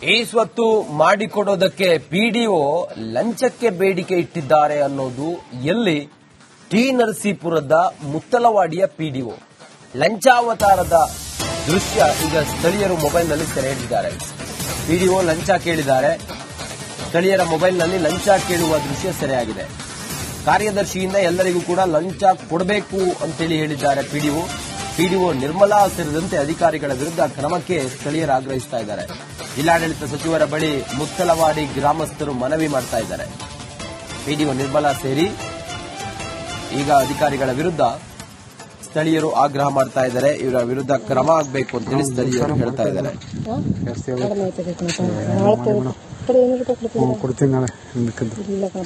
ಈ ಸ್ವತ್ತು ಮಾಡಿಕೊಡೋದಕ್ಕೆ ಪಿಡಿಒ ಲಂಚಕ್ಕೆ ಬೇಡಿಕೆ ಇಟ್ಟಿದ್ದಾರೆ ಅನ್ನೋದು ಎಲ್ಲಿ? ಟಿ ನರಸೀಪುರದ ಮುತ್ತಲವಾಡಿಯ ಪಿಡಿಒ ಲಂಚಾವತಾರದ ದೃಶ್ಯ ಈಗ ಸ್ಥಳೀಯರು ಮೊಬೈಲ್ನಲ್ಲಿ ಸೆರೆ ಹಿಡಿದಿದ್ದಾರೆ. ಪಿಡಿಒ ಲಂಚ ಕೇಳಿದ್ದಾರೆ. ಸ್ಥಳೀಯರ ಮೊಬೈಲ್ನಲ್ಲಿ ಲಂಚ ಕೇಳುವ ದೃಶ್ಯ ಸೆರೆಯಾಗಿದೆ. ಕಾರ್ಯದರ್ಶಿಯಿಂದ ಎಲ್ಲರಿಗೂ ಕೂಡ ಲಂಚ ಕೊಡಬೇಕು ಅಂತೇಳಿ ಹೇಳಿದ್ದಾರೆ ಪಿಡಿಒ ನಿರ್ಮಲಾ ಸೇರಿದಂತೆ ಅಧಿಕಾರಿಗಳ ವಿರುದ್ಧ ಕ್ರಮಕ್ಕೆ ಸ್ಥಳೀಯರು ಆಗ್ರಹಿಸ್ತಾ ಇದ್ದಾರೆ. ಜಿಲ್ಲಾಡಳಿತ ಸಚಿವರ ಬಳಿ ಮುತ್ತಲವಾಡಿ ಗ್ರಾಮಸ್ಥರು ಮನವಿ ಮಾಡ್ತಾ ಇದ್ದಾರೆ. ಪಿಡಿಒ ನಿರ್ಮಲಾ ಸೇರಿ ಈಗ ಅಧಿಕಾರಿಗಳ ವಿರುದ್ಧ ಸ್ಥಳೀಯರು ಆಗ್ರಹ ಮಾಡ್ತಾ ಇದ್ದಾರೆ. ಇವರ ವಿರುದ್ಧ ಕ್ರಮ ಆಗಬೇಕು ಅಂತೇಳಿ ಸ್ಥಳೀಯರು ಹೇಳ್ತಾ ಇದ್ದಾರೆ.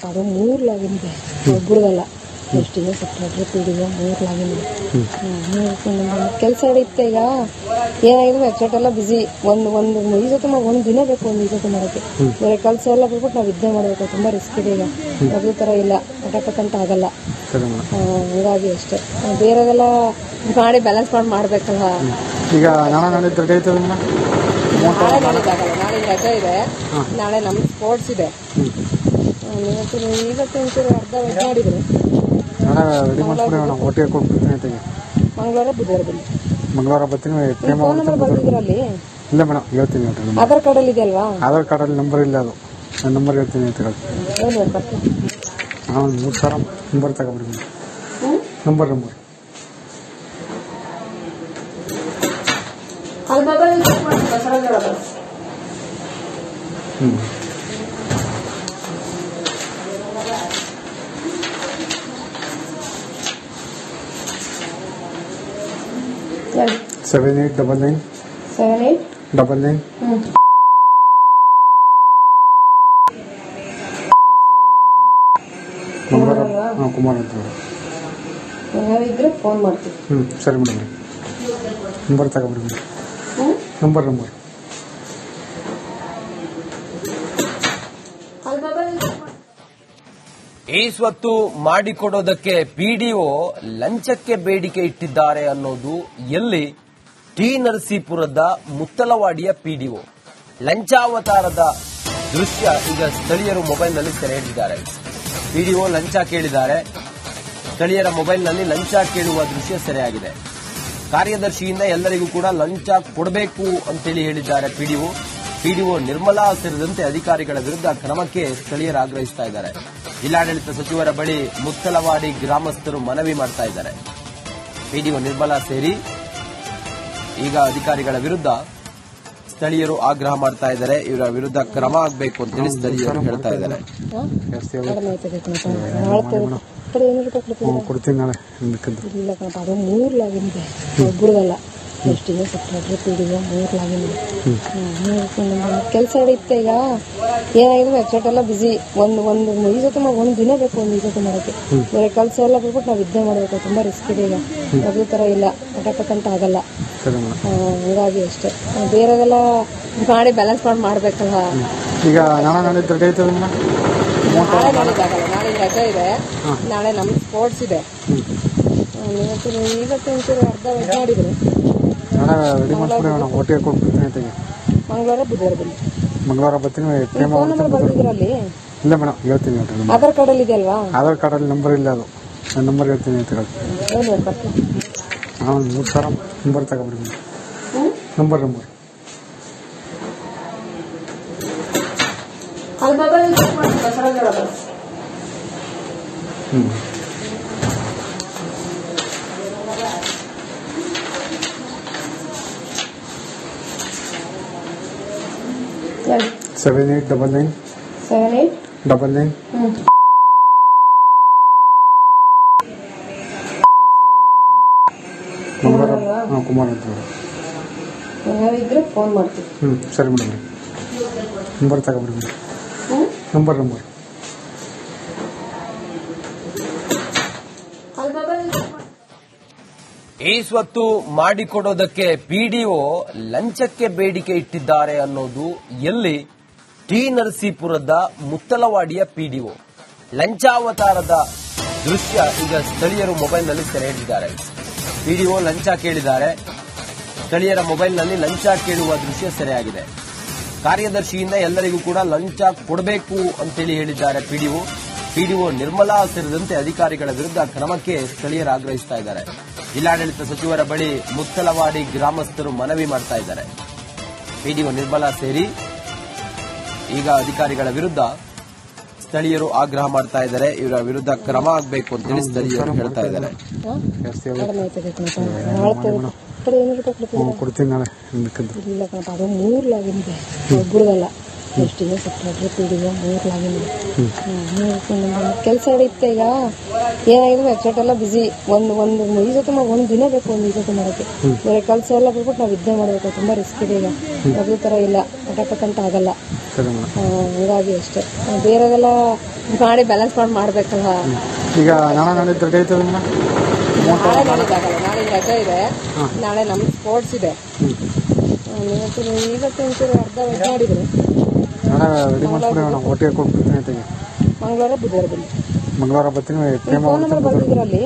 ಅದು 3 ಲಾಗಿನ್ ಇದೆ, ಒಬ್ಬರದಲ್ಲ. ಎಷ್ಟಿದೆ ಸೆಕ್ರೆಟರಿ ಪಿಡಿಒ 3 ಲಾಗಿನ್ ಇದೆ. ಕೆಲಸ ಹಿಡಿಯುತ್ತೆ. ಈಗ ಏನಾಗಿದೆ, ವೆಬ್ಸೈಟ್ ಎಲ್ಲ ಬಿಸಿ. ಒಂದು ಈ ಜೊತೆ ಒಂದು ದಿನ ಬೇಕು, ಒಂದು ಈ ಜೊತೆ ಮಾಡೋಕ್ಕೆ. ಬೇರೆ ಕೆಲಸ ಎಲ್ಲ ಬಿಟ್ಬಿಟ್ಟು ನಾವು ವಿದ್ಯೆ ಮಾಡಬೇಕು. ತುಂಬಾ ರಿಸ್ಕ್ ಇದೆ. ಈಗ ಮೊದಲು ತರ ಇಲ್ಲ, ಪಟಪಟಂತ ಆಗಲ್ಲ. ಹಂಗಾಗಿ ಅಷ್ಟೇ, ಬೇರೆದೆಲ್ಲ ಮಾಡಿ ಬ್ಯಾಲೆನ್ಸ್ ಮಾಡ್ಬೇಕಲ್ಲ. ಈಗ ನಾಳೆ ರಜೆ ಇದೆ. ನಾಳೆ ನಮ್ ಸ್ಪೋರ್ಟ್ಸ್ ಇದೆ. ಇವತ್ತು ಒಂಚೂರು ಅರ್ಧ ವೆಜ್ ಮಾಡಿದ್ರು. ಮಂಗಳವಾರ ಬುಧವಾರ ಬನ್ನಿ. ಮಂಗಳವಾರ ಬರ್ತೀನಿ. ಫೋನ್ ನಂಬರ್ ಬರ್ತಿದ್ದೀರ ಅಲ್ಲಿ? ಇಲ್ಲ ಮೇಡಮ್, ಹೇಳ್ತೀನಿ. ಆಧಾರ್ ಕಾರ್ಡ್ ಅಲ್ಲಿ ಇದೆಯಲ್ವಾ? ಆಧಾರ್ ಕಾರ್ಡ್ ಅಲ್ಲಿ ನಂಬರ್ ಇಲ್ಲ. ಅದು ನನ್ನ ನಂಬರ್ ಹೇಳ್ತೀನಿ ಅಂತ ಹೇಳಿ. ಏನು ಬರ್ತೀನಿ? 3000 ನಂಬರ್ ತಗೊಬಿಡಿ. ನಂಬರ್ ಅಲ್ಲಿ ಮೊಬೈಲ್ ಬಸವರಾಜ ಹ್ಮ್ 7899 7899 ಕುಮಾರ್ ಅಂತ ಇದ್ರೆ ಫೋನ್ ಮಾಡ್ತೀವಿ. ಸರಿ ಮೇಡಮ್, ನಂಬರ್ ತಗೊಬಿಡಿ. ನಂಬರ್ ಈ ಸ್ವತ್ತು ಮಾಡಿಕೊಡೋದಕ್ಕೆ ಪಿಡಿಒ ಲಂಚಕ್ಕೆ ಬೇಡಿಕೆ ಇಟ್ಟಿದ್ದಾರೆ ಅನ್ನೋದು ಎಲ್ಲಿ? ಟಿ ನರಸೀಪುರದ ಮುತ್ತಲವಾಡಿಯ ಪಿಡಿಒ ಲಂಚಾವತಾರದ ದೃಶ್ಯ ಈಗ ಸ್ಥಳೀಯರು ಮೊಬೈಲ್ನಲ್ಲಿ ಸೆರೆ ಹಿಡಿದಿದ್ದಾರೆ. ಪಿಡಿಒ ಲಂಚ ಕೇಳಿದ್ದಾರೆ. ಸ್ಥಳೀಯರ ಮೊಬೈಲ್ನಲ್ಲಿ ಲಂಚ ಕೇಳುವ ದೃಶ್ಯ ಸೆರೆಯಾಗಿದೆ. ಕಾರ್ಯದರ್ಶಿಯಿಂದ ಎಲ್ಲರಿಗೂ ಕೂಡ ಲಂಚ ಕೊಡಬೇಕು ಅಂತೇಳಿ ಹೇಳಿದ್ದಾರೆ ಪಿಡಿಒ ನಿರ್ಮಲಾ ಸೇರಿದಂತೆ ಅಧಿಕಾರಿಗಳ ವಿರುದ್ಧ ಕ್ರಮಕ್ಕೆ ಸ್ಥಳೀಯರು ಆಗ್ರಹಿಸ್ತಾ ಇದ್ದಾರೆ. ಜಿಲ್ಲಾಡಳಿತ ಸಚಿವರ ಬಳಿ ಮುತ್ತಲವಾಡಿ ಗ್ರಾಮಸ್ಥರು ಮನವಿ ಮಾಡ್ತಾ ಇದ್ದಾರೆ. ಪಿಡಿಒ ನಿರ್ಮಲಾ ಸೇರಿ ಈಗ ಅಧಿಕಾರಿಗಳ ವಿರುದ್ಧ ಸ್ಥಳೀಯರು ಆಗ್ರಹ ಮಾಡ್ತಾ ಇದ್ದಾರೆ. ಇವರ ವಿರುದ್ಧ ಕ್ರಮ ಆಗಬೇಕು ಅಂತೇಳಿ ಸ್ಥಳೀಯರು ಹೇಳ್ತಾ ಇದ್ದಾರೆ. ಕೊಡ್ತೀನಿ ನಾಳೆ. ಇಲ್ಲ ಕಣಪ್ಪ, ಅದು 3 ಲಾಗಿನ್ ಇದೆ, ಒಬ್ಬರದಲ್ಲ. ಎಷ್ಟಿದೆ ಸೆಕ್ರೆಟರಿ ಪಿಡಿಒ 3 ಲಾಗಿನ್ ಇದೆ. ಕೆಲಸ ಹಿಡಿಯುತ್ತೆ. ಈಗ ಏನಾಗಿದೆ, ವೆಬ್ಸೈಟ್ ಎಲ್ಲ ಬಿಸಿ. ಒಂದು ಈ ಜೊತೆ ಒಂದು ದಿನ ಬೇಕು, ಒಂದು ಈ ಜೊತೆ ಮಾಡೋಕ್ಕೆ. ಬೇರೆ ಕೆಲಸ ಎಲ್ಲ ಬಿಟ್ಬಿಟ್ಟು ನಾವು ವಿದ್ಯೆ ಮಾಡಬೇಕು. ತುಂಬಾ ರಿಸ್ಕ್ ಇದೆ. ಈಗ ಮೊದಲು ತರ ಇಲ್ಲ, ಪಟಪಟಂತ ಆಗಲ್ಲ. ಹಂಗಾಗಿ ಅಷ್ಟೇ, ಬೇರೆದೆಲ್ಲ ಮಾಡಿ ಬ್ಯಾಲೆನ್ಸ್ ಮಾಡ್ಬೇಕಲ್ಲ. ಈಗ ನಾಳೆ ರಜೆ ಇದೆ. ನಾಳೆ ನಮ್ ಸ್ಪೋರ್ಟ್ಸ್ ಇದೆ. ಇವತ್ತು ಒಂಚೂರು ಅರ್ಧ ವೆಜ್ ಮಾಡಿದ್ರು. ಮಂಗಳವಾರ ಬುಧವಾರ ಬನ್ನಿ. ಮಂಗಳವಾರ ಬರ್ತೀನಿ. ಫೋನ್ ನಂಬರ್ ಬರ್ತಿದ್ದೀರ ಅಲ್ಲಿ? ಇಲ್ಲ ಮೇಡಮ್, ಹೇಳ್ತೀನಿ. ಆಧಾರ್ ಕಾರ್ಡ್ ಅಲ್ಲಿ ಇದೆಯಲ್ವಾ? ಆಧಾರ್ ಕಾರ್ಡ್ ಅಲ್ಲಿ ನಂಬರ್ ಇಲ್ಲ. ಅದು ನನ್ನ ನಂಬರ್ ಹೇಳ್ತೀನಿ ಅಂತ ಹೇಳಿ. ಏನು ಬರ್ತೀನಿ? 3000 ನಂಬರ್ ತಗೊಬಿಡಿ. ನಂಬರ್ ಅಲ್ಲಿ ಮೊಬೈಲ್ ಬಸವರಾಜ ಹ್ಮ್ 7899 ಕುಮಾರ್ ಅಂತ ಇದ್ರೆ ಫೋನ್ ಮಾಡ್ತೀವಿ. ಸರಿ ಮೇಡಮ್, ನಂಬರ್ ತಗೊಬಿಡಿ. ನಂಬರ್ ಈ ಸ್ವತ್ತು ಮಾಡಿಕೊಡೋದಕ್ಕೆ ಪಿಡಿಒ ಲಂಚಕ್ಕೆ ಬೇಡಿಕೆ ಇಟ್ಟಿದ್ದಾರೆ ಅನ್ನೋದು ಎಲ್ಲಿ? ಟಿ ನರಸೀಪುರದ ಮುತ್ತಲವಾಡಿಯ ಪಿಡಿಒ ಲಂಚಾವತಾರದ ದೃಶ್ಯ ಈಗ ಸ್ಥಳೀಯರು ಮೊಬೈಲ್ನಲ್ಲಿ ಸೆರೆ ಹಿಡಿದಿದ್ದಾರೆ. ಪಿಡಿಒ ಲಂಚ ಕೇಳಿದ್ದಾರೆ. ಸ್ಥಳೀಯರ ಮೊಬೈಲ್ನಲ್ಲಿ ಲಂಚ ಕೇಳುವ ದೃಶ್ಯ ಸೆರೆಯಾಗಿದೆ. ಕಾರ್ಯದರ್ಶಿಯಿಂದ ಎಲ್ಲರಿಗೂ ಕೂಡ ಲಂಚ ಕೊಡಬೇಕು ಅಂತೇಳಿ ಹೇಳಿದ್ದಾರೆ ಪಿಡಿಒ ನಿರ್ಮಲಾ ಸೇರಿದಂತೆ ಅಧಿಕಾರಿಗಳ ವಿರುದ್ಧ ಕ್ರಮಕ್ಕೆ ಸ್ಥಳೀಯರು ಆಗ್ರಹಿಸ್ತಾ ಇದ್ದಾರೆ. ಜಿಲ್ಲಾಡಳಿತ ಸಚಿವರ ಬಳಿ ಮುತ್ತಲವಾಡಿ ಗ್ರಾಮಸ್ಥರು ಮನವಿ ಮಾಡ್ತಾ ಇದ್ದಾರೆ. ಪಿಡಿಒ ನಿರ್ಮಲಾ ಸೇರಿ ಈಗ ಅಧಿಕಾರಿಗಳ ವಿರುದ್ಧ ಸ್ಥಳೀಯರು ಆಗ್ರಹ ಮಾಡ್ತಾ ಇದ್ದಾರೆ. ಇವರ ವಿರುದ್ಧ ಕ್ರಮ ಆಗಬೇಕು ಅಂತೇಳಿ ಸ್ಥಳೀಯರು ಹೇಳ್ತಾ ಇದ್ದಾರೆ. ಕೊಡ್ತೀನಿ ನಾಳೆ ಇಲ್ಲ ಕಣಪ್ಪ, ಅದು 3 ಲಾಗಿನ್ ಇದೆ, ಒಬ್ಬರದಲ್ಲ. ಎಷ್ಟಿದೆ ಸೆಕ್ರೆಟರಿ ಪಿಡಿಒ 3 ಲಾಗಿನ್ ಇದೆ. ಕೆಲಸ ಹಿಡಿಯುತ್ತೆ. ಈಗ ಏನಾಗಿದೆ ವೆಬ್ಸೈಟ್ ಎಲ್ಲ ಬಿಸಿ. ಒಂದು ಈ ಜೊತೆ ಒಂದು ದಿನ ಬೇಕು, ಒಂದು ಈ ಜೊತೆ ಮಾಡೋಕ್ಕೆ. ಬೇರೆ ಕೆಲಸ ಎಲ್ಲ ಬಿಟ್ಬಿಟ್ಟು ನಾವು ವಿದ್ಯೆ ಮಾಡಬೇಕು. ತುಂಬಾ ರಿಸ್ಕ್ ಇದೆ. ಈಗ ಮೊದಲು ಥರ ಇಲ್ಲ, ಪಟಪಟಂತ ಆಗಲ್ಲ. ಹಂಗಾಗಿ ಅಷ್ಟೇ, ಬೇರೆದೆಲ್ಲ ಮಾಡಿ ಬ್ಯಾಲೆನ್ಸ್ ಮಾಡ್ಬೇಕಲ್ಲ. ಈಗ ನಾಳೆ ನಾಳೆ ನಾಳೆದಾಗಲ್ಲ, ನಾಳೆ ರಜೆ ಇದೆ. ನಾಳೆ ನಮ್ಗೆ ಸ್ಪೋರ್ಟ್ಸ್ ಇದೆ. ಇವತ್ತು ಒಂಚೂರು ಅರ್ಧ ವೆಜ್ ಮಾಡಿದ್ರು. ಒಟ್ಟಿಗೆ ಕೊಟ್ಬಿಡ್ತೀನಿ. ಮಂಗಳವಾರ ಬುಧವಾರ ಬನ್ನಿ. ಮಂಗಳವಾರ ಬರ್ತೀನಿ. ಫೋನ್ ನಂಬರ್ ಬರ್ತಿದ್ರಲ್ಲಿ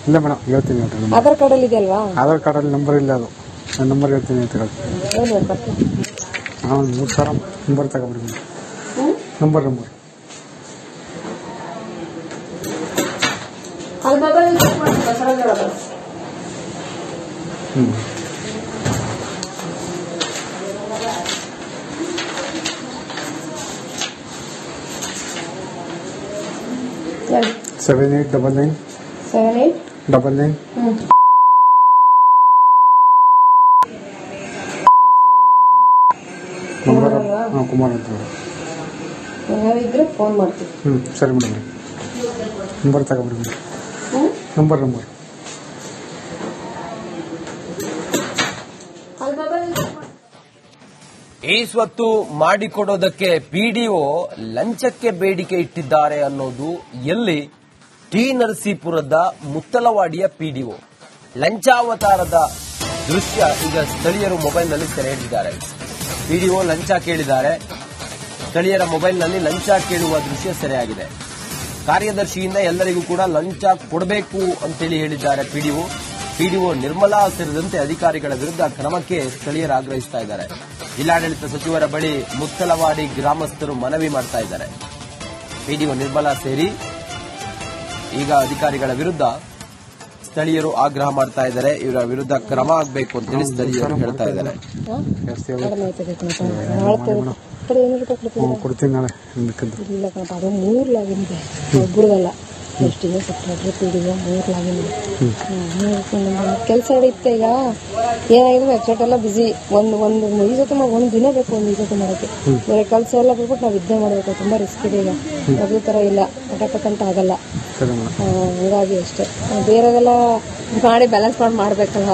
ಇಲ್ಲ ಮೇಡಮ್, ಹೇಳ್ತೀನಿ. ಆಧಾರ್ ಕಾರ್ಡ್ ಅಲ್ಲಿ ಇದೆಯಲ್ವಾ? ಆಧಾರ್ ಕಾರ್ಡಲ್ಲಿ ನಂಬರ್ ಇಲ್ಲ, ಅದು ನಾನು ನಂಬರ್ ಹೇಳ್ತೀನಿ ಅಂತ ಹೇಳಿ. ಏನು ಬರ್ತೀನಿ. ಹಾಂ, 3,000 ನಂಬರ್ ತಗೊಬಿಡಿ. ನಂಬರ್ ಅಲ್ಲಿ ಮೊಬೈಲ್ ಹ್ಞೂ 7899 99 ನಂಬರ್. ಹಾಂ, ಕುಮಾರ್ ಅಂತ ಇದ್ರೆ ಫೋನ್ ಮಾಡ್ತೀವಿ. ಸರಿ ಮೇಡಮ್, ನಂಬರ್ ತಗೊಬಿಡಿ. ನಂಬರ್ ಈ ಸ್ವತ್ತು ಮಾಡಿಕೊಡೋದಕ್ಕೆ ಪಿಡಿಒ ಲಂಚಕ್ಕೆ ಬೇಡಿಕೆ ಇಟ್ಟಿದ್ದಾರೆ ಅನ್ನೋದು ಎಲ್ಲಿ? ಟಿ ನರಸೀಪುರದ ಮುತ್ತಲವಾಡಿಯ ಪಿಡಿಒ ಲಂಚಾವತಾರದ ದೃಶ್ಯ ಈಗ ಸ್ಥಳೀಯರು ಮೊಬೈಲ್ನಲ್ಲಿ ಸೆರೆ ಹಿಡಿದಿದ್ದಾರೆ. ಪಿಡಿಒ ಲಂಚ ಕೇಳಿದ್ದಾರೆ. ಸ್ಥಳೀಯರ ಮೊಬೈಲ್ನಲ್ಲಿ ಲಂಚ ಕೇಳುವ ದೃಶ್ಯ ಸೆರೆಯಾಗಿದೆ. ಕಾರ್ಯದರ್ಶಿಯಿಂದ ಎಲ್ಲರಿಗೂ ಕೂಡ ಲಂಚ ಕೊಡಬೇಕು ಅಂತೇಳಿ ಹೇಳಿದ್ದಾರೆ ಪಿಡಿಒ ನಿರ್ಮಲಾ ಸೇರಿದಂತೆ ಅಧಿಕಾರಿಗಳ ವಿರುದ್ಧ ಕ್ರಮಕ್ಕೆ ಸ್ಥಳೀಯರು ಆಗ್ರಹಿಸ್ತಾ ಇದ್ದಾರೆ. ಜಿಲ್ಲಾಡಳಿತ ಸಚಿವರ ಬಳಿ ಮುತ್ತಲವಾಡಿ ಗ್ರಾಮಸ್ಥರು ಮನವಿ ಮಾಡ್ತಾ ಇದ್ದಾರೆ. ಪಿಡಿಒ ನಿರ್ಮಲಾ ಸೇರಿ ಈಗ ಅಧಿಕಾರಿಗಳ ವಿರುದ್ಧ ಸ್ಥಳೀಯರು ಆಗ್ರಹ ಮಾಡ್ತಾ ಇದ್ದಾರೆ. ಇವರ ವಿರುದ್ಧ ಕ್ರಮ ಆಗಬೇಕು ಅಂತೇಳಿ ಸ್ಥಳೀಯರು ಹೇಳ್ತಾ ಇದ್ದಾರೆ. ಕೊಡ್ತೀನಿ ನಾಳೆ. ಇಲ್ಲ ಕಣಪ್ಪ, ಅದು 3 ಲಾಗಿನ್ ಇದೆ, ಒಬ್ಬರದಲ್ಲ. ಎಷ್ಟಿದೆ ಸೆಕ್ರೆಟರಿ ಪಿಡಿಒ 3 ಲಾಗಿನ್ ಇದೆ. ಕೆಲಸ ಹಿಡಿಯುತ್ತೆ. ಈಗ ಏನಾಗಿದೆ ವೆಬ್ಸೈಟ್ ಎಲ್ಲ ಬಿಸಿ. ಒಂದು ಈ ಜೊತೆ ಒಂದು ದಿನ ಬೇಕು, ಒಂದು ಈ ಜೊತೆ ಮಾಡೋಕ್ಕೆ. ಬೇರೆ ಕೆಲಸ ಎಲ್ಲ ಬಿಟ್ಬಿಟ್ಟು ನಾವು ವಿದ್ಯೆ ಮಾಡಬೇಕು. ತುಂಬಾ ರಿಸ್ಕ್ ಇದೆ. ಈಗ ಮೊದಲು ಥರ ಇಲ್ಲ, ಪಟಪಟಂತ ಆಗಲ್ಲ. ಹಂಗಾಗಿ ಅಷ್ಟೇ, ಬೇರೆದೆಲ್ಲ ಮಾಡಿ ಬ್ಯಾಲೆನ್ಸ್ ಮಾಡ್ಬೇಕಲ್ಲ.